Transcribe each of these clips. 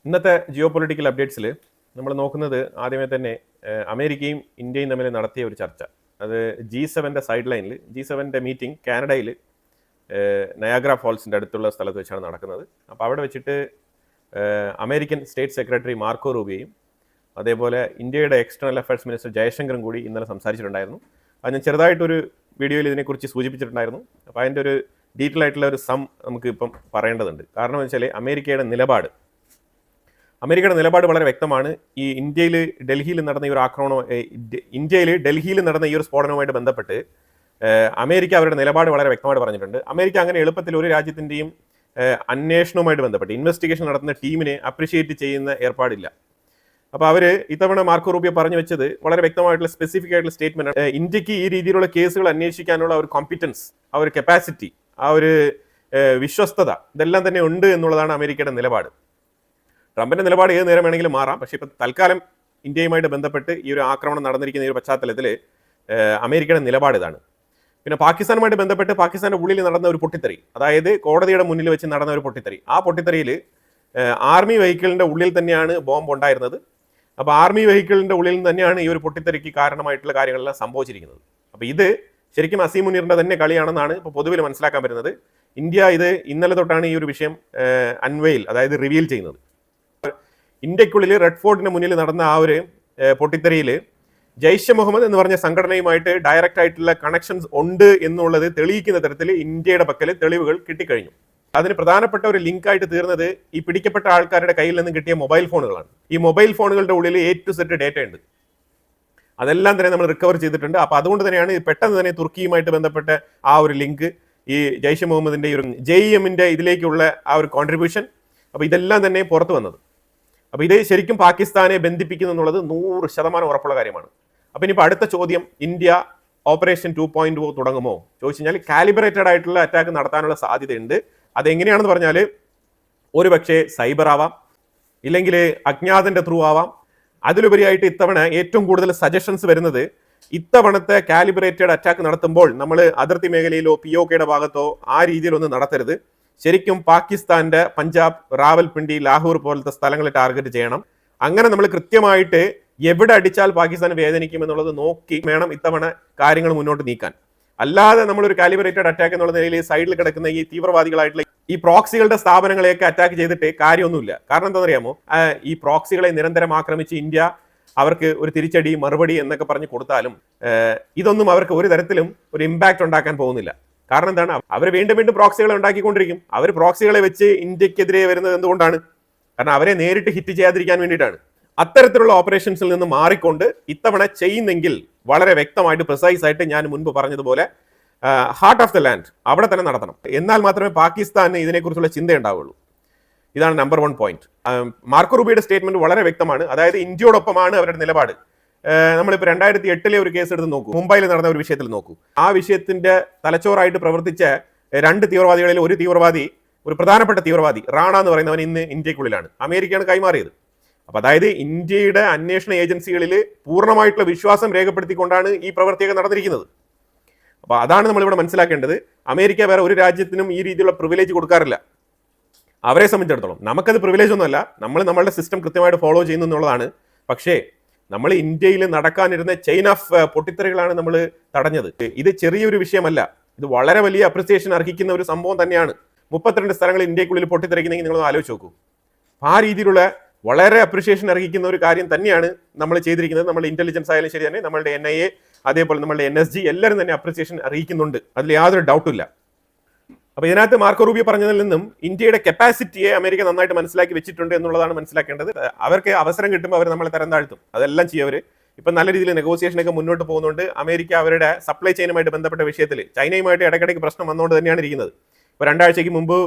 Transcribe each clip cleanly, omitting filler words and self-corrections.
ഇന്നത്തെ geo political അപ്ഡേറ്റ്സിൽ നമ്മൾ നോക്കുന്നത് ആദ്യമേ തന്നെ അമേരിക്കയും ഇന്ത്യയും തമ്മിൽ നടത്തിയ ഒരു ചർച്ച. അത് G7 സൈഡ് ലൈനിൽ G7 മീറ്റിംഗ് കാനഡയിൽ നയാഗ്ര ഫോൾസിൻ്റെ അടുത്തുള്ള സ്ഥലത്ത് വെച്ചാണ് നടക്കുന്നത്. അപ്പോൾ അവിടെ വെച്ചിട്ട് അമേരിക്കൻ സ്റ്റേറ്റ് സെക്രട്ടറി മാർക്കോ റൂബിയോയും അതേപോലെ ഇന്ത്യയുടെ എക്സ്റ്റേണൽ അഫയേഴ്സ് മിനിസ്റ്റർ ജയശങ്കറും കൂടി ഇന്നലെ സംസാരിച്ചിട്ടുണ്ടായിരുന്നു. അത് ഞാൻ ചെറുതായിട്ടൊരു വീഡിയോയിൽ ഇതിനെക്കുറിച്ച് സൂചിപ്പിച്ചിട്ടുണ്ടായിരുന്നു. അപ്പോൾ അതിൻ്റെ ഒരു ഡീറ്റെയിൽ ആയിട്ടുള്ള ഒരു നമുക്ക് ഇപ്പം പറയേണ്ടതുണ്ട്. കാരണം എന്ന് വെച്ചാൽ അമേരിക്കയുടെ നിലപാട് വളരെ വ്യക്തമാണ്. ഈ ഡൽഹിയിൽ നടന്ന ഈ ഒരു സ്ഫോടനവുമായിട്ട് ബന്ധപ്പെട്ട് അമേരിക്ക അവരുടെ നിലപാട് വളരെ വ്യക്തമായിട്ട് പറഞ്ഞിട്ടുണ്ട്. അമേരിക്ക അങ്ങനെ എളുപ്പത്തിൽ ഒരു രാജ്യത്തിൻ്റെയും അന്വേഷണവുമായിട്ട് ബന്ധപ്പെട്ട് ഇൻവെസ്റ്റിഗേഷൻ നടത്തുന്ന ടീമിനെ അപ്രിഷിയേറ്റ് ചെയ്യുന്ന ഏർപ്പാടില്ല. അപ്പോൾ അവർ ഇത്തവണ മാർക്കോ റൂബിയോ പറഞ്ഞു വെച്ചത് വളരെ വ്യക്തമായിട്ടുള്ള സ്പെസിഫിക് ആയിട്ടുള്ള സ്റ്റേറ്റ്മെന്റ്. ഇന്ത്യക്ക് ഈ രീതിയിലുള്ള കേസുകൾ അന്വേഷിക്കാനുള്ള ഒരു കോമ്പിറ്റൻസ്, ആ ഒരു കപ്പാസിറ്റി, ആ ഒരു വിശ്വസ്തത ഇതെല്ലാം തന്നെ ഉണ്ട് എന്നുള്ളതാണ് അമേരിക്കയുടെ നിലപാട്. ട്രംപിന്റെ നിലപാട് ഏത് നേരം വേണമെങ്കിലും മാറാം. പക്ഷേ ഇപ്പം തൽക്കാലം ഇന്ത്യയുമായിട്ട് ബന്ധപ്പെട്ട് ഈ ഒരു ആക്രമണം നടന്നിരിക്കുന്ന ഈ ഒരു പശ്ചാത്തലത്തിൽ അമേരിക്കയുടെ നിലപാട് ഇതാണ്. പിന്നെ പാകിസ്ഥാനുമായിട്ട് ബന്ധപ്പെട്ട് പാകിസ്ഥാന്റെ ഉള്ളിൽ നടന്ന ഒരു പൊട്ടിത്തെറി, അതായത് കോടതിയുടെ മുന്നിൽ വെച്ച് നടന്ന ഒരു പൊട്ടിത്തെറി, ആ പൊട്ടിത്തെറിയിൽ ആർമി വെഹിക്കിളിന്റെ ഉള്ളിൽ തന്നെയാണ് ബോംബ് ഉണ്ടായിരുന്നത്. അപ്പോൾ ആർമി വെഹിക്കിളിന്റെ ഉള്ളിൽ തന്നെയാണ് ഈ ഒരു പൊട്ടിത്തെറിക്ക് കാരണമായിട്ടുള്ള കാര്യങ്ങളെല്ലാം സംഭവിച്ചിരിക്കുന്നത്. അപ്പോൾ ഇത് ശരിക്കും അസീം മുനീറിന്റെ തന്നെ കളിയാണെന്നാണ് ഇപ്പോൾ പൊതുവിൽ മനസ്സിലാക്കാൻ പറ്റുന്നത്. ഇന്ത്യ ഇത് ഇന്നലെ തൊട്ടാണ് ഈ ഒരു വിഷയം അതായത് റിവീൽ ചെയ്യുന്നത്. ഇന്ത്യക്കുള്ളിൽ റെഡ് ഫോർട്ടിന് മുന്നിൽ നടന്ന ആ ഒരു പൊട്ടിത്തെറിയിൽ ജയ്ഷെ മുഹമ്മദ് എന്ന് പറഞ്ഞ സംഘടനയുമായിട്ട് ഡയറക്റ്റ് ആയിട്ടുള്ള കണക്ഷൻസ് ഉണ്ട് എന്നുള്ളത് തെളിയിക്കുന്ന തരത്തിൽ ഇന്ത്യയുടെ പക്കൽ തെളിവുകൾ കിട്ടിക്കഴിഞ്ഞു. അതിന് പ്രധാനപ്പെട്ട ഒരു ലിങ്ക് ആയിട്ട് തീർന്നത് ഈ പിടിക്കപ്പെട്ട ആൾക്കാരുടെ കയ്യിൽ നിന്ന് കിട്ടിയ മൊബൈൽ ഫോണുകളാണ്. ഈ മൊബൈൽ ഫോണുകളുടെ ഉള്ളിൽ A to Z ഡേറ്റ ഉണ്ട്. അതെല്ലാം തന്നെ നമ്മൾ റിക്കവർ ചെയ്തിട്ടുണ്ട്. അപ്പോൾ അതുകൊണ്ട് തന്നെയാണ് പെട്ടെന്ന് തന്നെ തുർക്കിയുമായിട്ട് ബന്ധപ്പെട്ട ആ ഒരു ലിങ്ക്, ഈ ജയ്ഷെ മുഹമ്മദിന്റെ ഒരു JEM ഇതിലേക്കുള്ള ആ ഒരു കോൺട്രിബ്യൂഷൻ, അപ്പോൾ ഇതെല്ലാം തന്നെ പുറത്തു വന്നത്. അപ്പോൾ ഇത് ശരിക്കും പാകിസ്ഥാനെ ബന്ധിപ്പിക്കുന്നു എന്നുള്ളത് 100% ഉറപ്പുള്ള കാര്യമാണ്. അപ്പോൾ ഇനിയിപ്പോൾ അടുത്ത ചോദ്യം, ഇന്ത്യ ഓപ്പറേഷൻ 2.0 തുടങ്ങുമോ ചോദിച്ചു കഴിഞ്ഞാൽ കാലിബ്രേറ്റഡ് ആയിട്ടുള്ള അറ്റാക്ക് നടത്താനുള്ള സാധ്യതയുണ്ട്. അതെങ്ങനെയാണെന്ന് പറഞ്ഞാൽ ഒരുപക്ഷെ സൈബർ ആവാം, ഇല്ലെങ്കിൽ അജ്ഞാതന്റെ ത്രൂ ആവാം. അതിലുപരിയായിട്ട് ഇത്തവണ ഏറ്റവും കൂടുതൽ സജഷൻസ് വരുന്നത് ഇത്തവണത്തെ കാലിബ്രേറ്റഡ് അറ്റാക്ക് നടത്തുമ്പോൾ നമ്മൾ അതിർത്തി മേഖലയിലോ POKയുടെ ഭാഗത്തോ ആ രീതിയിലൊന്നും നടത്തരുത്. ശരിക്കും പാകിസ്ഥാന്റെ പഞ്ചാബ്, റാവൽപിണ്ടി, ലാഹോർ പോലത്തെ സ്ഥലങ്ങളെ ടാർഗറ്റ് ചെയ്യണം. അങ്ങനെ നമ്മൾ കൃത്യമായിട്ട് എവിടെ അടിച്ചാൽ പാകിസ്ഥാൻ വേദനിക്കും എന്നുള്ളത് നോക്കി വേണം ഇത്തവണ കാര്യങ്ങൾ മുന്നോട്ട് നീക്കാൻ. അല്ലാതെ നമ്മളൊരു കാലിബ്രേറ്റഡ് അറ്റാക്ക് എന്നുള്ള നിലയിൽ സൈഡിൽ കിടക്കുന്ന ഈ തീവ്രവാദികളായിട്ടുള്ള ഈ പ്രോക്സികളുടെ സ്ഥാപനങ്ങളെയൊക്കെ അറ്റാക്ക് ചെയ്തിട്ട് കാര്യമൊന്നുമില്ല. കാരണം എന്താണെന്നറിയാമോ, ഈ പ്രോക്സികളെ നിരന്തരം ആക്രമിച്ച് ഇന്ത്യ അവർക്ക് ഒരു തിരിച്ചടി, മറുപടി എന്നൊക്കെ പറഞ്ഞ് കൊടുത്താലും ഇതൊന്നും അവർക്ക് ഒരു തരത്തിലും ഒരു ഇമ്പാക്ട് ഉണ്ടാക്കാൻ പോകുന്നില്ല. കാരണം എന്താണ്, അവർ വീണ്ടും വീണ്ടും പ്രോക്സികളെ ഉണ്ടാക്കിക്കൊണ്ടിരിക്കും. അവർ പ്രോക്സികളെ വെച്ച് ഇന്ത്യക്കെതിരെ വരുന്നത് എന്തുകൊണ്ടാണ്? കാരണം അവരെ നേരിട്ട് ഹിറ്റ് ചെയ്യാതിരിക്കാൻ വേണ്ടിയിട്ടാണ്. അത്തരത്തിലുള്ള ഓപ്പറേഷൻസിൽ നിന്ന് മാറിക്കൊണ്ട് ഇത്തവണ ചെയ്യുന്നെങ്കിൽ വളരെ വ്യക്തമായിട്ട് പ്രിസൈസ് ആയിട്ട് ഞാൻ മുൻപ് പറഞ്ഞതുപോലെ ഹാർട്ട് ഓഫ് ദ ലാൻഡ് അവിടെ തന്നെ നടത്തണം. എന്നാൽ മാത്രമേ പാകിസ്ഥാന് ഇതിനെക്കുറിച്ചുള്ള ചിന്ത ഉണ്ടാവുള്ളൂ. ഇതാണ് നമ്പർ 1 പോയിന്റ്. മാർക്കോ റൂബിയോയുടെ സ്റ്റേറ്റ്മെന്റ് വളരെ വ്യക്തമാണ്. അതായത് ഇന്ത്യയോടൊപ്പമാണ് അവരുടെ നിലപാട്. നമ്മളിപ്പോൾ 2008 ഒരു കേസ് എടുത്ത് നോക്കൂ, മുംബൈയിൽ നടന്ന ഒരു വിഷയത്തിൽ നോക്കൂ. ആ വിഷയത്തിന്റെ തലച്ചോറായിട്ട് പ്രവർത്തിച്ച 2 തീവ്രവാദികളിൽ ഒരു തീവ്രവാദി, ഒരു പ്രധാനപ്പെട്ട തീവ്രവാദി റാണ എന്ന് പറയുന്നവൻ ഇന്ന് ഇന്ത്യക്കുള്ളിലാണ്. അമേരിക്കയാണ് കൈമാറിയത്. അപ്പൊ അതായത് ഇന്ത്യയുടെ അന്വേഷണ ഏജൻസികളിൽ പൂർണ്ണമായിട്ടുള്ള വിശ്വാസം രേഖപ്പെടുത്തിക്കൊണ്ടാണ് ഈ പ്രവൃത്തിയൊക്കെ നടന്നിരിക്കുന്നത്. അപ്പൊ അതാണ് നമ്മളിവിടെ മനസ്സിലാക്കേണ്ടത്. അമേരിക്ക വേറെ ഒരു രാജ്യത്തിനും ഈ രീതിയിലുള്ള പ്രിവിലേജ് കൊടുക്കാറില്ല. അവരെ സംബന്ധിച്ചിടത്തോളം നമുക്കത് പ്രിവിലേജ് ഒന്നുമല്ല, നമ്മൾ നമ്മളുടെ സിസ്റ്റം കൃത്യമായിട്ട് ഫോളോ ചെയ്യുന്നു എന്നുള്ളതാണ്. പക്ഷേ നമ്മൾ ഇന്ത്യയിൽ നടക്കാനിരുന്ന ചെയിൻ ഓഫ് പൊട്ടിത്തെറികളാണ് നമ്മൾ തടഞ്ഞത്. ഇത് ചെറിയൊരു വിഷയമല്ല, ഇത് വളരെ വലിയ അപ്രിസിയേഷൻ അർഹിക്കുന്ന ഒരു സംഭവം തന്നെയാണ്. 32 സ്ഥലങ്ങൾ ഇന്ത്യക്കുള്ളിൽ പൊട്ടിത്തെറിക്കുന്നെങ്കിൽ നിങ്ങളൊന്ന് ആലോചിച്ച് നോക്കൂ. ആ രീതിയിലുള്ള വളരെ അപ്രിസിയേഷൻ അർഹിക്കുന്ന ഒരു കാര്യം തന്നെയാണ് നമ്മൾ ചെയ്തിരിക്കുന്നത്. നമ്മുടെ ഇന്റലിജൻസ് ആയാലും ശരി തന്നെ, നമ്മളുടെ NIA, അതേപോലെ നമ്മളുടെ NSG എല്ലാവരും തന്നെ അപ്രിസിയേഷൻ അറിയിക്കുന്നുണ്ട്. അതിൽ യാതൊരു ഡൗട്ടും ഇല്ല. അപ്പൊ ഇതിനകത്ത് മാർക്കോ റൂബിയോ പറഞ്ഞതിൽ നിന്നും ഇന്ത്യയുടെ കപ്പാസിറ്റിയെ അമേരിക്ക നന്നായിട്ട് മനസ്സിലാക്കി വെച്ചിട്ടുണ്ട് എന്നുള്ളതാണ് മനസ്സിലാക്കേണ്ടത്. അവർക്ക് അവസരം കിട്ടുമ്പോൾ അവർ നമ്മളെ തരം താഴ്ത്തും. അതെല്ലാം ചെയ്യവർ ഇപ്പം നല്ല രീതിയിൽ നെഗോസിയേഷനൊക്കെ മുന്നോട്ട് പോകുന്നുണ്ട്. അമേരിക്ക അവരുടെ സപ്ലൈ ചെയിനുമായിട്ട് ബന്ധപ്പെട്ട വിഷയത്തിൽ ചൈനയുമായിട്ട് ഇടയ്ക്കിടയ്ക്ക് പ്രശ്നം വന്നുകൊണ്ട് തന്നെയാണ് ഇരിക്കുന്നത്. ഇപ്പോൾ 2 ആഴ്ചയ്ക്ക് മുമ്പ്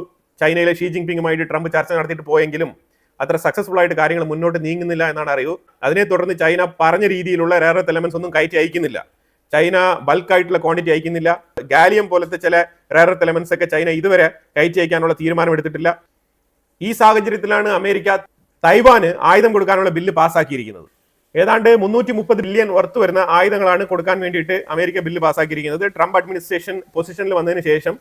ചൈനയിലെ ഷീ ജിൻപിങ്ങുമായിട്ട് ട്രംപ് ചർച്ച നടത്തിയിട്ട് പോയെങ്കിലും അത്ര സക്സസ്ഫുൾ ആയിട്ട് കാര്യങ്ങൾ മുന്നോട്ട് നീങ്ങുന്നില്ല എന്നാണ് അറിയൂ. അതിനെ തുടർന്ന് ചൈന പറഞ്ഞ രീതിയിലുള്ള റെയർ എർത്ത് എലമെന്റ്സ് ഒന്നും കയറ്റി അയക്കുന്നില്ല. ചൈന ബൾക്കായിട്ടുള്ള ക്വാണ്ടിറ്റി അയക്കുന്നില്ല. ഗാലിയം പോലത്തെ ചില റെയർ എർത്ത് എലമെന്റ്സ് ഒക്കെ ചൈന ഇതുവരെ കയറ്റി അയക്കാനുള്ള തീരുമാനം എടുത്തിട്ടില്ല. ഈ സാഹചര്യത്തിലാണ് അമേരിക്ക തൈവാന് ആയുധം കൊടുക്കാനുള്ള ബില്ല് പാസ്സാക്കിയിരിക്കുന്നത്. ഏതാണ്ട് 330 ബില്യൺ വർത്ത് വരുന്ന ആയുധങ്ങളാണ് കൊടുക്കാൻ വേണ്ടിയിട്ട് അമേരിക്ക ബില്ല് പാസ്സാക്കിയിരിക്കുന്നത്. ട്രംപ് അഡ്മിനിസ്ട്രേഷൻ പൊസിഷനിൽ വന്നതിന് ശേഷം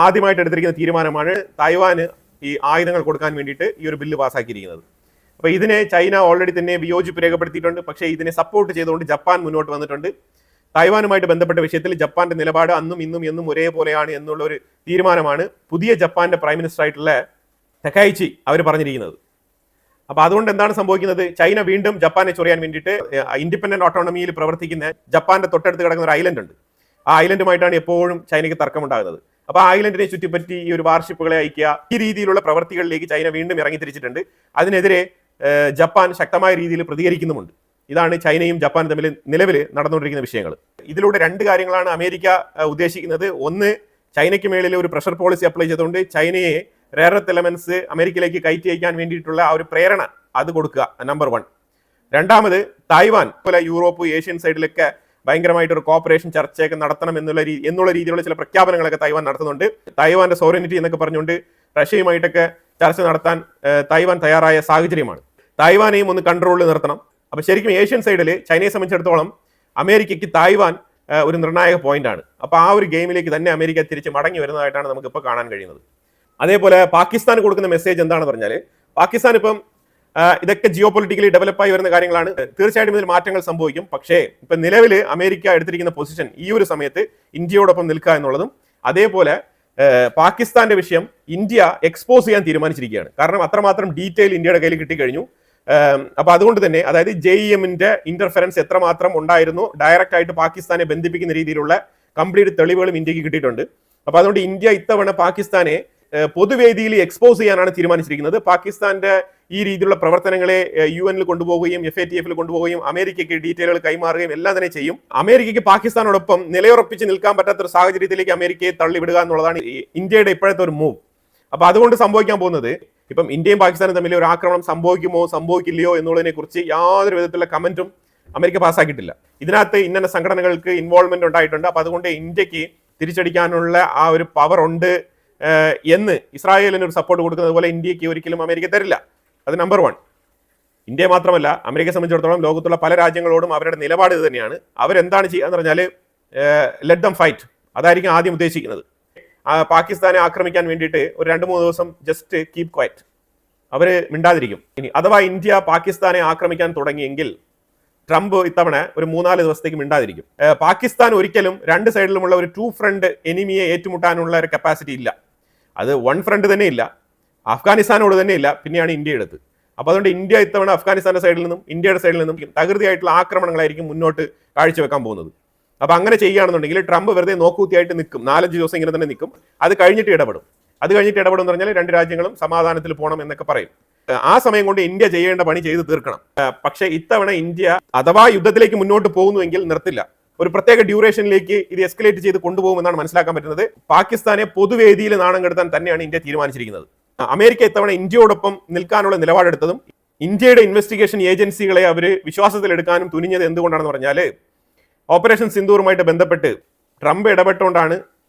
ആദ്യമായിട്ട് എടുത്തിരിക്കുന്ന തീരുമാനമാണ്. തൈവാന് ഈ ആയുധങ്ങൾ കൊടുക്കാൻ വേണ്ടിയിട്ട് ഈ ഒരു ബില്ല് പാസ്സാക്കിയിരിക്കുന്നത്. അപ്പോൾ ഇതിനെ ചൈന ഓൾറെഡി തന്നെ വിയോജിപ്പ് രേഖപ്പെടുത്തിയിട്ടുണ്ട്. പക്ഷേ ഇതിനെ സപ്പോർട്ട് ചെയ്തുകൊണ്ട് ജപ്പാൻ മുന്നോട്ട് വന്നിട്ടുണ്ട്. തായ്വാനുമായിട്ട് ബന്ധപ്പെട്ട വിഷയത്തിൽ ജപ്പാന്റെ നിലപാട് അന്നും ഇന്നും എന്നും ഒരേപോലെയാണ് എന്നുള്ള ഒരു തീരുമാനമാണ് പുതിയ ജപ്പാന്റെ പ്രൈം മിനിസ്റ്റർ ആയിട്ടുള്ള ടക്കായിച്ചി അവർ പറഞ്ഞിരിക്കുന്നത്. അപ്പോൾ അതുകൊണ്ട് എന്താണ് സംഭവിക്കുന്നത്? ചൈന വീണ്ടും ജപ്പാനെ ചൊറിയാൻ വേണ്ടിയിട്ട് ഇൻഡിപെൻഡന്റ് ഓട്ടോണമിയിൽ പ്രവർത്തിക്കുന്ന ജപ്പാന്റെ തൊട്ടടുത്ത് കിടക്കുന്ന ഒരു ഐലൻഡ് ഉണ്ട്. ആ ഐലൻഡുമായിട്ടാണ് എപ്പോഴും ചൈനയ്ക്ക് തർക്കമുണ്ടാകുന്നത്. അപ്പോൾ ആ ഐലൻഡിനെ ചുറ്റിപ്പറ്റി ഈ ഒരു വാർഷിപ്പുകളെ അയക്കുക, ഈ രീതിയിലുള്ള പ്രവർത്തികളിലേക്ക് ചൈന വീണ്ടും ഇറങ്ങി തിരിച്ചിട്ടുണ്ട്. അതിനെതിരെ ജപ്പാൻ ശക്തമായ രീതിയിൽ പ്രതികരിക്കുന്നുമുണ്ട്. ഇതാണ് ചൈനയും ജപ്പാനും തമ്മിൽ നിലവിൽ നടന്നുകൊണ്ടിരിക്കുന്ന വിഷയങ്ങൾ. ഇതിലൂടെ രണ്ട് കാര്യങ്ങളാണ് അമേരിക്ക ഉദ്ദേശിക്കുന്നത്. ഒന്ന്, ചൈനയ്ക്ക് മേളിൽ ഒരു പ്രഷർ പോളിസി അപ്ലൈ ചെയ്തുകൊണ്ട് ചൈനയെ റെയർ എർത്ത് എലമെന്റ്സ് അമേരിക്കയിലേക്ക് കയറ്റി അയക്കാൻ വേണ്ടിയിട്ടുള്ള ആ ഒരു പ്രേരണ അത് കൊടുക്കുക, നമ്പർ 1. രണ്ടാമത്, തായ്വാൻ പോലെ യൂറോപ്പ് ഏഷ്യൻ സൈഡിലൊക്കെ ഭയങ്കരമായിട്ടൊരു കോപ്പറേഷൻ ചർച്ചയൊക്കെ നടത്തണം എന്നുള്ള രീതിയിലുള്ള ചില പ്രഖ്യാപനങ്ങളൊക്കെ തായ്വാൻ നടത്തുന്നുണ്ട്. തായ്വാന്റെ സോവറിനിറ്റി എന്നൊക്കെ പറഞ്ഞുകൊണ്ട് റഷ്യയുമായിട്ടൊക്കെ ചർച്ച നടത്താൻ തായ്വാൻ തയ്യാറായ സാഹചര്യമാണ്. തായ്വാനെയും ഒന്ന് കൺട്രോളിൽ നിർത്തണം. അപ്പൊ ശരിക്കും ഏഷ്യൻ സൈഡിൽ ചൈനയെ സംബന്ധിച്ചിടത്തോളം അമേരിക്കയ്ക്ക് തായ്വാൻ ഒരു നിർണായക പോയിന്റാണ്. അപ്പൊ ആ ഒരു ഗെയിമിലേക്ക് തന്നെ അമേരിക്ക തിരിച്ച് മടങ്ങി വരുന്നതായിട്ടാണ് നമുക്ക് ഇപ്പോൾ കാണാൻ കഴിയുന്നത്. അതേപോലെ പാകിസ്ഥാൻ കൊടുക്കുന്ന മെസ്സേജ് എന്താണെന്ന് പറഞ്ഞാൽ, പാകിസ്ഥാൻ ഇപ്പം ഇതൊക്കെ ജിയോ പൊളിറ്റിക്കലി ഡെവലപ്പായി വരുന്ന കാര്യങ്ങളാണ്. തീർച്ചയായിട്ടും ഇതിൽ മാറ്റങ്ങൾ സംഭവിക്കും. പക്ഷേ ഇപ്പൊ നിലവിൽ അമേരിക്ക എടുത്തിരിക്കുന്ന പൊസിഷൻ ഈ ഒരു സമയത്ത് ഇന്ത്യയോടൊപ്പം നിൽക്കുക എന്നുള്ളതും, അതേപോലെ പാകിസ്ഥാന്റെ വിഷയം ഇന്ത്യ എക്സ്പോസ് ചെയ്യാൻ തീരുമാനിച്ചിരിക്കുകയാണ്. കാരണം അത്രമാത്രം ഡീറ്റെയിൽ ഇന്ത്യയുടെ കയ്യിൽ കിട്ടിക്കഴിഞ്ഞു. അപ്പൊ അതുകൊണ്ട് തന്നെ, അതായത് JEMന്റെ ഇന്റർഫറൻസ് എത്രമാത്രം ഉണ്ടായിരുന്നു, ഡയറക്റ്റ് ആയിട്ട് പാകിസ്ഥാനെ ബന്ധിപ്പിക്കുന്ന രീതിയിലുള്ള കംപ്ലീറ്റ് തെളിവുകളും ഇന്ത്യക്ക് കിട്ടിയിട്ടുണ്ട്. അപ്പൊ അതുകൊണ്ട് ഇന്ത്യ ഇത്തവണ പാകിസ്ഥാനെ പൊതുവേദിയിൽ എക്സ്പോസ് ചെയ്യാനാണ് തീരുമാനിച്ചിരിക്കുന്നത്. പാകിസ്ഥാന്റെ ഈ രീതിയിലുള്ള പ്രവർത്തനങ്ങളെ UN കൊണ്ടുപോവുകയും FATF കൊണ്ടുപോവുകയും അമേരിക്കയ്ക്ക് ഡീറ്റെയിലുകൾ കൈമാറുകയും എല്ലാം തന്നെ ചെയ്യും. അമേരിക്കയ്ക്ക് പാകിസ്ഥാനോടൊപ്പം നിലയുറപ്പിച്ച് നിൽക്കാൻ പറ്റാത്ത ഒരു സാഹചര്യത്തിലേക്ക് അമേരിക്കയെ തള്ളിവിടുക എന്നുള്ളതാണ് ഇന്ത്യയുടെ ഇപ്പോഴത്തെ ഒരു മൂവ്. അപ്പൊ അതുകൊണ്ട് സംഭവിക്കാൻ പോകുന്നത്, ഇപ്പം ഇന്ത്യയും പാകിസ്ഥാനും തമ്മിൽ ഒരു ആക്രമണം സംഭവിക്കുമോ സംഭവിക്കില്ലയോ എന്നുള്ളതിനെ കുറിച്ച് യാതൊരു വിധത്തിലുള്ള കമന്റും അമേരിക്ക പാസ്സാക്കിയിട്ടില്ല. ഇതിനകത്ത് ഇന്ന സംഘടനകൾക്ക് ഇൻവോൾവ്മെന്റ് ഉണ്ടായിട്ടുണ്ട്. അപ്പൊ അതുകൊണ്ട് ഇന്ത്യക്ക് തിരിച്ചടിക്കാനുള്ള ആ ഒരു പവർ ഉണ്ട് എന്ന് ഇസ്രായേലിന് ഒരു സപ്പോർട്ട് കൊടുക്കുന്നത് പോലെ ഇന്ത്യക്ക് ഒരിക്കലും അമേരിക്ക തരില്ല. അത് നമ്പർ 1. ഇന്ത്യ മാത്രമല്ല, അമേരിക്കയെ സംബന്ധിച്ചിടത്തോളം ലോകത്തുള്ള പല രാജ്യങ്ങളോടും അവരുടെ നിലപാട് ഇത് തന്നെയാണ്. അവരെന്താണ് ചെയ്യാന്ന് പറഞ്ഞാൽ, ലെറ്റ് ദം ഫൈറ്റ്, അതായിരിക്കും ആദ്യം ഉദ്ദേശിക്കുന്നത്. പാകിസ്ഥാനെ ആക്രമിക്കാൻ വേണ്ടിയിട്ട് ഒരു 2-3 ദിവസം ജസ്റ്റ് കീപ് ക്വയറ്റ്, അവര് മിണ്ടാതിരിക്കും. ഇനി അഥവാ ഇന്ത്യ പാകിസ്ഥാനെ ആക്രമിക്കാൻ തുടങ്ങിയെങ്കിൽ ട്രംപ് ഇത്തവണ ഒരു 3-4 ദിവസത്തേക്ക് മിണ്ടാതിരിക്കും. പാകിസ്ഥാൻ ഒരിക്കലും രണ്ട് സൈഡിലുമുള്ള ഒരു 2 ഫ്രണ്ട് എനിമിയെ ഏറ്റുമുട്ടാനുള്ള ഒരു കപ്പാസിറ്റി ഇല്ല. അത് 1 ഫ്രണ്ട് തന്നെ ഇല്ല, അഫ്ഗാനിസ്ഥാനോട് തന്നെ ഇല്ല, പിന്നെയാണ് ഇന്ത്യ എടുത്ത്. അപ്പോൾ അതുകൊണ്ട് ഇന്ത്യ ഇത്തവണ അഫ്ഗാനിസ്ഥാന്റെ സൈഡിൽ നിന്നും ഇന്ത്യയുടെ സൈഡിൽ നിന്നും തകൃതിയായിട്ടുള്ള ആക്രമണങ്ങളായിരിക്കും മുന്നോട്ട് കാഴ്ചവെക്കാൻ പോകുന്നത്. അപ്പൊ അങ്ങനെ ചെയ്യുകയാണെന്നുണ്ടെങ്കിൽ ട്രംപ് വെറുതെ നോക്കൂത്തിയായിട്ട് നിൽക്കും, 4-5 ദിവസം ഇങ്ങനെ തന്നെ നിൽക്കും. അത് കഴിഞ്ഞിട്ട് ഇടപെടും എന്ന് പറഞ്ഞാൽ രണ്ട് രാജ്യങ്ങളും സമാധാനത്തിൽ പോകണം എന്നൊക്കെ പറയും. ആ സമയം കൊണ്ട് ഇന്ത്യ ചെയ്യേണ്ട പണി ചെയ്ത് തീർക്കണം. പക്ഷെ ഇത്തവണ ഇന്ത്യ അഥവാ യുദ്ധത്തിലേക്ക് മുന്നോട്ട് പോകുന്നുവെങ്കിൽ നിർത്തില്ല, ഒരു പ്രത്യേക ഡ്യൂറേഷനിലേക്ക് ഇത് എസ്കലേറ്റ് ചെയ്ത് കൊണ്ടുപോകുമെന്നാണ് മനസ്സിലാക്കാൻ പറ്റുന്നത്. പാകിസ്ഥാനെ പൊതുവേദിയിൽ നാണം കെടുത്താൻ തന്നെയാണ് ഇന്ത്യ തീരുമാനിച്ചിരിക്കുന്നത്. അമേരിക്ക ഇത്തവണ ഇന്ത്യയോടൊപ്പം നിൽക്കാനുള്ള നിലപാടെടുത്തതും ഇന്ത്യയുടെ ഇൻവെസ്റ്റിഗേഷൻ ഏജൻസികളെ അവർ വിശ്വാസത്തിലെടുക്കാനും തുനിഞ്ഞത് എന്തുകൊണ്ടാണെന്ന് പറഞ്ഞാൽ, ഓപ്പറേഷൻ സിന്ദൂറുമായിട്ട് ബന്ധപ്പെട്ട് ട്രംപ് ഇടപെട്ടുകൊണ്ടാണ്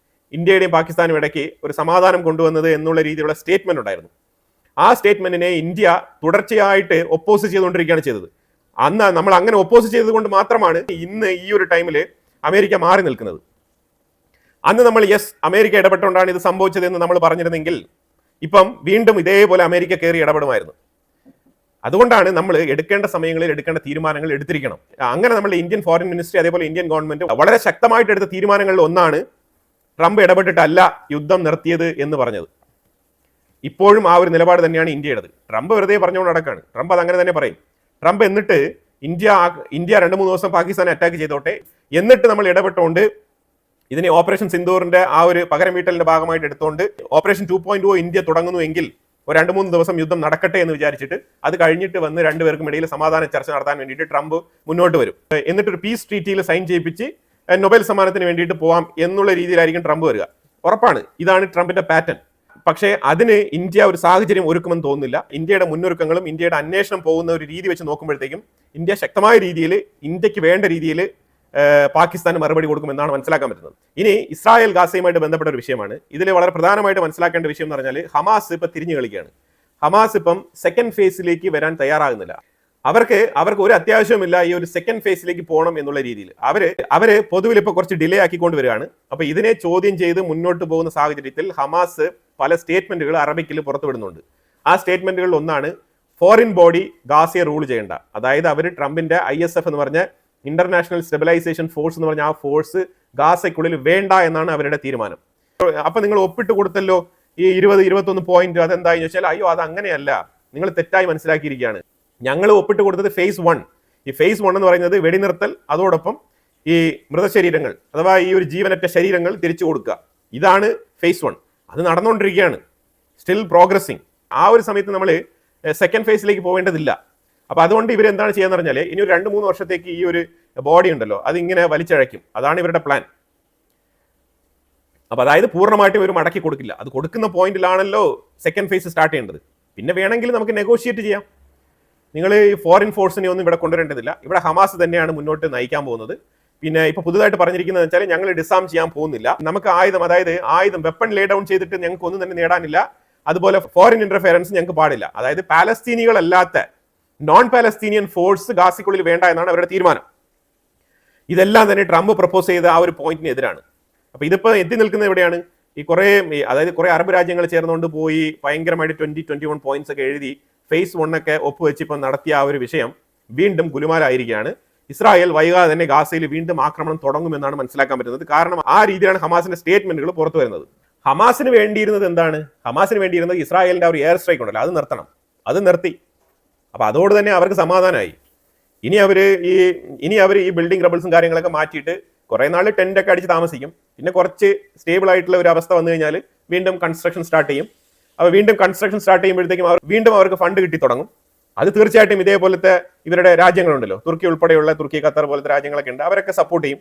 ഇന്ത്യയുടെയും പാകിസ്ഥാനും ഇടയ്ക്ക് ഒരു സമാധാനം കൊണ്ടുവന്നത് എന്നുള്ള രീതിയിലുള്ള സ്റ്റേറ്റ്മെന്റ് ഉണ്ടായിരുന്നു. ആ സ്റ്റേറ്റ്മെന്റിനെ ഇന്ത്യ തുടർച്ചയായിട്ട് ഒപ്പോസ് ചെയ്തുകൊണ്ടിരിക്കുകയാണ് ചെയ്തത്. അന്ന് നമ്മൾ അങ്ങനെ ഒപ്പോസ് ചെയ്തതുകൊണ്ട് മാത്രമാണ് ഇന്ന് ഈ ഒരു ടൈമിൽ അമേരിക്ക മാറി നിൽക്കുന്നത്. അന്ന് നമ്മൾ അമേരിക്ക ഇടപെട്ടുകൊണ്ടാണ് ഇത് സംഭവിച്ചത് എന്ന് നമ്മൾ പറഞ്ഞിരുന്നെങ്കിൽ ഇപ്പം വീണ്ടും ഇതേപോലെ അമേരിക്ക കയറി ഇടപെടുമായിരുന്നു. അതുകൊണ്ടാണ് നമ്മൾ എടുക്കേണ്ട സമയങ്ങളിൽ എടുക്കേണ്ട തീരുമാനങ്ങൾ എടുത്തിരിക്കണം. അങ്ങനെ നമ്മുടെ ഇന്ത്യൻ ഫോറിൻ മിനിസ്ട്രി അതേപോലെ ഇന്ത്യൻ ഗവൺമെന്റ് വളരെ ശക്തമായിട്ട് എടുത്ത തീരുമാനങ്ങളിൽ ഒന്നാണ് ട്രംപ് ഇടപെട്ടിട്ടല്ല യുദ്ധം നിർത്തിയത് എന്ന് പറഞ്ഞത്. ഇപ്പോഴും ആ ഒരു നിലപാട് തന്നെയാണ് ഇന്ത്യയുടേത്. ട്രംപ് വെറുതെ പറഞ്ഞുകൊണ്ട് നടക്കാണ്. ട്രംപ് അത് അങ്ങനെ തന്നെ പറയും. ട്രംപ് എന്നിട്ട് ഇന്ത്യ 2-3 ദിവസം പാകിസ്ഥാനെ അറ്റാക്ക് ചെയ്തോട്ടെ, എന്നിട്ട് നമ്മൾ ഇടപെട്ടുകൊണ്ട് ഇതിനെ ഓപ്പറേഷൻ സിന്ദൂറിന്റെ ആ ഒരു പകരം വീട്ടലിന്റെ ഭാഗമായിട്ട് എടുത്തുകൊണ്ട് ഓപ്പറേഷൻ 2.0 ഇന്ത്യ തുടങ്ങുന്നുവെങ്കിൽ ഒരു 2-3 ദിവസം യുദ്ധം നടക്കട്ടെ എന്ന് വിചാരിച്ചിട്ട് അത് കഴിഞ്ഞിട്ട് വന്ന് രണ്ടുപേർക്കും ഇടയിൽ സമാധാന ചർച്ച നടത്താൻ വേണ്ടിയിട്ട് ട്രംപ് മുന്നോട്ട് വരും. എന്നിട്ടൊരു പീസ് ട്രീറ്റിയിൽ സൈൻ ചെയ്യിപ്പിച്ച് നൊബേൽ സമ്മാനത്തിന് വേണ്ടിയിട്ട് പോവാം എന്നുള്ള രീതിയിലായിരിക്കും ട്രംപ് വരിക. ഉറപ്പാണ്, ഇതാണ് ട്രംപിന്റെ പാറ്റേൺ. പക്ഷേ അതിന് ഇന്ത്യ ഒരു സാഹചര്യം ഒരുക്കുമെന്ന് തോന്നുന്നില്ല. ഇന്ത്യയുടെ മുന്നൊരുക്കങ്ങളും ഇന്ത്യയുടെ അന്വേഷണം പോകുന്ന ഒരു രീതി വെച്ച് നോക്കുമ്പോഴത്തേക്കും ഇന്ത്യ ശക്തമായ രീതിയിൽ ഇന്ത്യക്ക് വേണ്ട രീതിയിൽ പാകിസ്ഥാന് മറുപടി കൊടുക്കുമെന്നാണ് മനസ്സിലാക്കാൻ പറ്റുന്നത്. ഇനി ഇസ്രായേൽ ഗാസയുമായിട്ട് ബന്ധപ്പെട്ട ഒരു വിഷയമാണ്. ഇതിൽ വളരെ പ്രധാനമായിട്ട് മനസ്സിലാക്കേണ്ട വിഷയം എന്ന് പറഞ്ഞാൽ, ഹമാസ് ഇപ്പം തിരിഞ്ഞു കളിക്കുകയാണ്. ഹമാസ് ഇപ്പം സെക്കൻഡ് ഫേസിലേക്ക് വരാൻ തയ്യാറാകുന്നില്ല. അവർക്ക് ഒരു അത്യാവശ്യമില്ല ഈ ഒരു സെക്കൻഡ് ഫേസിലേക്ക് പോകണം എന്നുള്ള രീതിയിൽ അവര് പൊതുവിൽ ഇപ്പൊ കുറച്ച് ഡിലേ ആക്കിക്കൊണ്ട് വരികയാണ്. അപ്പൊ ഇതിനെ ചോദ്യം ചെയ്ത് മുന്നോട്ട് പോകുന്ന സാഹചര്യത്തിൽ ഹമാസ് പല സ്റ്റേറ്റ്മെന്റുകൾ അറബിക്കിൽ പുറത്തുവിടുന്നുണ്ട്. ആ സ്റ്റേറ്റ്മെന്റുകളിൽ ഒന്നാണ് ഫോറിൻ ബോഡി ഗാസയെ റൂൾ ചെയ്യേണ്ട. അതായത് അവർ ട്രംപിന്റെ ISF എന്ന് പറഞ്ഞ ഇന്റർനാഷണൽ സ്റ്റെബിലൈസേഷൻ ഫോഴ്സ് എന്ന് പറഞ്ഞ ആ ഫോഴ്സ് ഗാസയ്ക്കുള്ളിൽ വേണ്ട എന്നാണ് അവരുടെ തീരുമാനം. അപ്പൊ നിങ്ങൾ ഒപ്പിട്ട് കൊടുത്തല്ലോ ഈ 20-21 പോയിന്റ്, അതെന്താന്ന് ചോദിച്ചാൽ അയ്യോ അത് അങ്ങനെയല്ല, നിങ്ങൾ തെറ്റായി മനസ്സിലാക്കിയിരിക്കുകയാണ്. ഞങ്ങൾ ഒപ്പിട്ട് കൊടുത്തത് ഫേസ് 1. ഈ ഫേസ് 1 എന്ന് പറയുന്നത് വെടിനിർത്തൽ, അതോടൊപ്പം ഈ മൃതശരീരങ്ങൾ അഥവാ ഈ ഒരു ജീവനറ്റ ശരീരങ്ങൾ തിരിച്ചു കൊടുക്കുക. ഇതാണ് ഫേസ് 1. അത് നടന്നുകൊണ്ടിരിക്കുകയാണ്, സ്റ്റിൽ പ്രോഗ്രസിങ്. ആ ഒരു സമയത്ത് നമ്മൾ സെക്കൻഡ് ഫേസിലേക്ക് പോകേണ്ടതില്ല. അപ്പൊ അതുകൊണ്ട് ഇവരെന്താണ് ചെയ്യാന്ന് പറഞ്ഞാൽ ഇനി ഒരു 2-3 വർഷത്തേക്ക് ഈ ഒരു ബോഡി ഉണ്ടല്ലോ അതിങ്ങനെ വലിച്ചഴയ്ക്കും. അതാണ് ഇവരുടെ പ്ലാൻ. അപ്പൊ അതായത് പൂർണ്ണമായിട്ടും ഇവർ മടക്കി കൊടുക്കില്ല. അത് കൊടുക്കുന്ന പോയിന്റിലാണല്ലോ സെക്കൻഡ് ഫേസ് സ്റ്റാർട്ട് ചെയ്യേണ്ടത്. പിന്നെ വേണമെങ്കിൽ നമുക്ക് നെഗോഷിയേറ്റ് ചെയ്യാം. നിങ്ങൾ ഈ ഫോറിൻ ഫോഴ്സിനെ ഒന്നും ഇവിടെ കൊണ്ടുവരേണ്ടതില്ല. ഇവിടെ ഹമാസ് തന്നെയാണ് മുന്നോട്ട് നയിക്കാൻ പോകുന്നത്. പിന്നെ ഇപ്പൊ പുതുതായിട്ട് പറഞ്ഞിരിക്കുന്നത് വെച്ചാൽ ഞങ്ങൾ ഡിസാം ചെയ്യാൻ പോകുന്നില്ല, നമുക്ക് ആയുധം വെപ്പൺ ലേ ഡൗൺ ചെയ്തിട്ട് ഞങ്ങൾക്ക് ഒന്നും തന്നെ നേടാനില്ല, അതുപോലെ ഫോറിൻ ഇന്റർഫിയറൻസ് ഞങ്ങൾക്ക് പാടില്ല. അതായത് പാലസ്തീനികളല്ലാത്ത നോൺ പാലസ്തീനിയൻ ഫോഴ്സ് ഗാസയ്ക്കുള്ളിൽ വേണ്ട എന്നാണ് അവരുടെ തീരുമാനം. ഇതെല്ലാം തന്നെ ട്രംപ് പ്രപ്പോസ് ചെയ്ത ആ ഒരു പോയിന്റിന് എതിരാണ്. അപ്പൊ ഇതിപ്പോ എത്തി നിൽക്കുന്നത് എവിടെയാണ്? ഈ കുറെ അറബ് രാജ്യങ്ങൾ ചേർന്നുകൊണ്ട് പോയി ഭയങ്കരമായിട്ട് 20-21 പോയിന്റ്സ് ഒക്കെ എഴുതി ഫേസ് 1 ഒക്കെ ഒപ്പുവെച്ച് ഇപ്പം നടത്തിയ ആ ഒരു വിഷയം വീണ്ടും ഗുലുമാലായിരിക്കുകയാണ്. ഇസ്രായേൽ വൈകാതെ തന്നെ ഗാസയിൽ വീണ്ടും ആക്രമണം തുടങ്ങുമെന്നാണ് മനസ്സിലാക്കാൻ പറ്റുന്നത്. കാരണം ആ രീതിയിലാണ് ഹമാസിന്റെ സ്റ്റേറ്റ്മെന്റുകൾ പുറത്തു വരുന്നത്. ഹമാസിന് വേണ്ടിയിരുന്നത് എന്താണ്? ഹമാസിന് വേണ്ടിയിരുന്നത് ഇസ്രായേലിന്റെ ഒരു എയർ സ്ട്രൈക്ക് ഉണ്ടല്ലോ, അത് നിർത്തണം. അത് നിർത്തി. അപ്പൊ അതോട് തന്നെ അവർക്ക് സമാധാനമായി. ഇനി അവർ ഈ ബിൽഡിംഗ് റബിൾസും കാര്യങ്ങളൊക്കെ മാറ്റിയിട്ട് കുറെ നാൾ ടെന്റ് ഒക്കെ അടിച്ച് താമസിക്കും. പിന്നെ കുറച്ച് സ്റ്റേബിൾ ആയിട്ടുള്ള ഒരു അവസ്ഥ വന്നു കഴിഞ്ഞാൽ വീണ്ടും കൺസ്ട്രക്ഷൻ സ്റ്റാർട്ട് ചെയ്യും. അപ്പോൾ വീണ്ടും കൺസ്ട്രക്ഷൻ സ്റ്റാർട്ട് ചെയ്യുമ്പോഴത്തേക്കും അവർക്ക് ഫണ്ട് കിട്ടി തുടങ്ങും. അത് തീർച്ചയായിട്ടും ഇതേപോലത്തെ ഇവരുടെ രാജ്യങ്ങളുണ്ടല്ലോ, തുർക്കി ഉൾപ്പെടെയുള്ള, തുർക്കി ഖത്തർ പോലത്തെ രാജ്യങ്ങളൊക്കെ ഉണ്ട്, അവരൊക്കെ സപ്പോർട്ട് ചെയ്യും.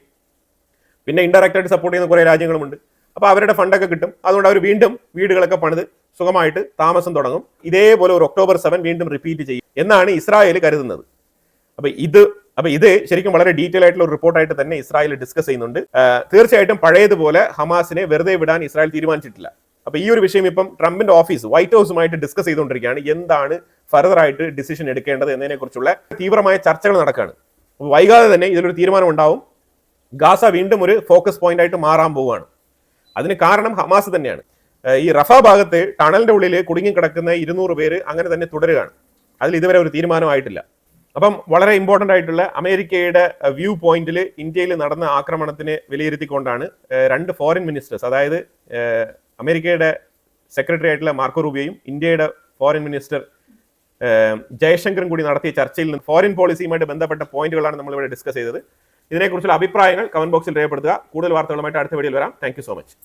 പിന്നെ ഇൻഡയറക്റ്റ് ആയിട്ട് സപ്പോർട്ട് ചെയ്യുന്ന കുറെ രാജ്യങ്ങളുമുണ്ട്. അപ്പോൾ അവരുടെ ഫണ്ടൊക്കെ കിട്ടും. അതുകൊണ്ട് അവർ വീണ്ടും വീടുകളൊക്കെ പണിത് സുഖമായിട്ട് താമസം തുടങ്ങും. ഇതേപോലെ ഒരു ഒക്ടോബർ 7 വീണ്ടും റിപ്പീറ്റ് ചെയ്യും എന്നാണ് ഇസ്രായേൽ കരുതുന്നത്. അപ്പൊ ഇത് ശരിക്കും വളരെ ഡീറ്റെയിൽ ആയിട്ടുള്ള ഒരു റിപ്പോർട്ടായിട്ട് തന്നെ ഇസ്രായേൽ ഡിസ്കസ് ചെയ്യുന്നുണ്ട്. തീർച്ചയായിട്ടും പഴയതുപോലെ ഹമാസിനെ വെറുതെ വിടാൻ ഇസ്രായേൽ തീരുമാനിച്ചിട്ടില്ല. അപ്പൊ ഈ ഒരു വിഷയം ഇപ്പം ട്രംപിന്റെ ഓഫീസ് വൈറ്റ് ഹൗസുമായിട്ട് ഡിസ്കസ് ചെയ്തുകൊണ്ടിരിക്കുകയാണ്. എന്താണ് ഫർദർ ആയിട്ട് ഡിസിഷൻ എടുക്കേണ്ടത് എന്നതിനെ കുറിച്ചുള്ള തീവ്രമായ ചർച്ചകൾ നടക്കുകയാണ്. വൈകാതെ തന്നെ ഇതിലൊരു തീരുമാനം ഉണ്ടാവും. ഗാസ വീണ്ടും ഒരു ഫോക്കസ് പോയിന്റ് ആയിട്ട് മാറാൻ പോവുകയാണ്. അതിന് കാരണം ഹമാസ് തന്നെയാണ്. ഈ റഫ ഭാഗത്ത് ടണലിന്റെ ഉള്ളിൽ കുടുങ്ങിക്കിടക്കുന്ന 200 പേര് അങ്ങനെ തന്നെ തുടരുകയാണ്. അതിൽ ഇതുവരെ ഒരു തീരുമാനമായിട്ടില്ല. അപ്പം വളരെ ഇമ്പോർട്ടന്റ് ആയിട്ടുള്ള അമേരിക്കയുടെ വ്യൂ പോയിന്റിൽ ഇന്ത്യയിൽ നടന്ന ആക്രമണത്തിനെ വിലയിരുത്തിക്കൊണ്ടാണ് 2 ഫോറിൻ മിനിസ്റ്റേഴ്സ്, അതായത് അമേരിക്കയുടെ സെക്രട്ടറി ആയിട്ടുള്ള മാർക്കോ റൂബിയോയും ഇന്ത്യയുടെ ഫോറിൻ മിനിസ്റ്റർ ജയശങ്കറും കൂടി നടത്തിയ ചർച്ചയിൽ നിന്ന് ഫോറിൻ പോളിസിയുമായിട്ട് ബന്ധപ്പെട്ട പോയിന്റുകളാണ് നമ്മളിവിടെ ഡിസ്കസ് ചെയ്തത്. ഇതിനെക്കുറിച്ചുള്ള അഭിപ്രായങ്ങൾ കമന്റ് ബോക്സിൽ രേഖപ്പെടുത്തുക. കൂടുതൽ വാർത്തകളുമായിട്ട് അടുത്ത വീഡിയോയിൽ വരാം. Thank you so much.